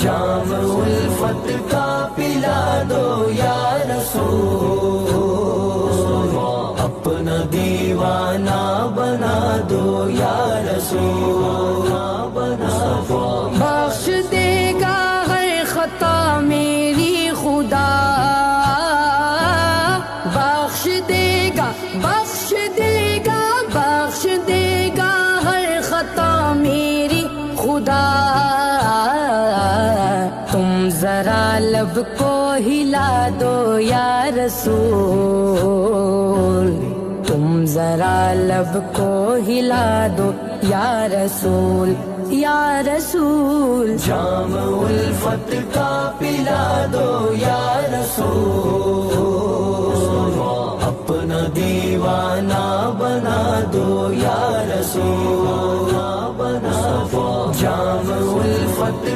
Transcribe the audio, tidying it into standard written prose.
جام الفت کا پلا دو یا رسول، اپنا دیوانہ بنا دو یا رسول، بخش دے گا ہر خطا میری خدا، بخش دے گا بخش دے گا بخش دے گا ہر خطا میری خدا، تم ذرا لب کو ہلا دو یا رسول، تم ذرا لب کو ہلا دو یا رسول یا رسول، جام الفت کا پلا دو یا رسول،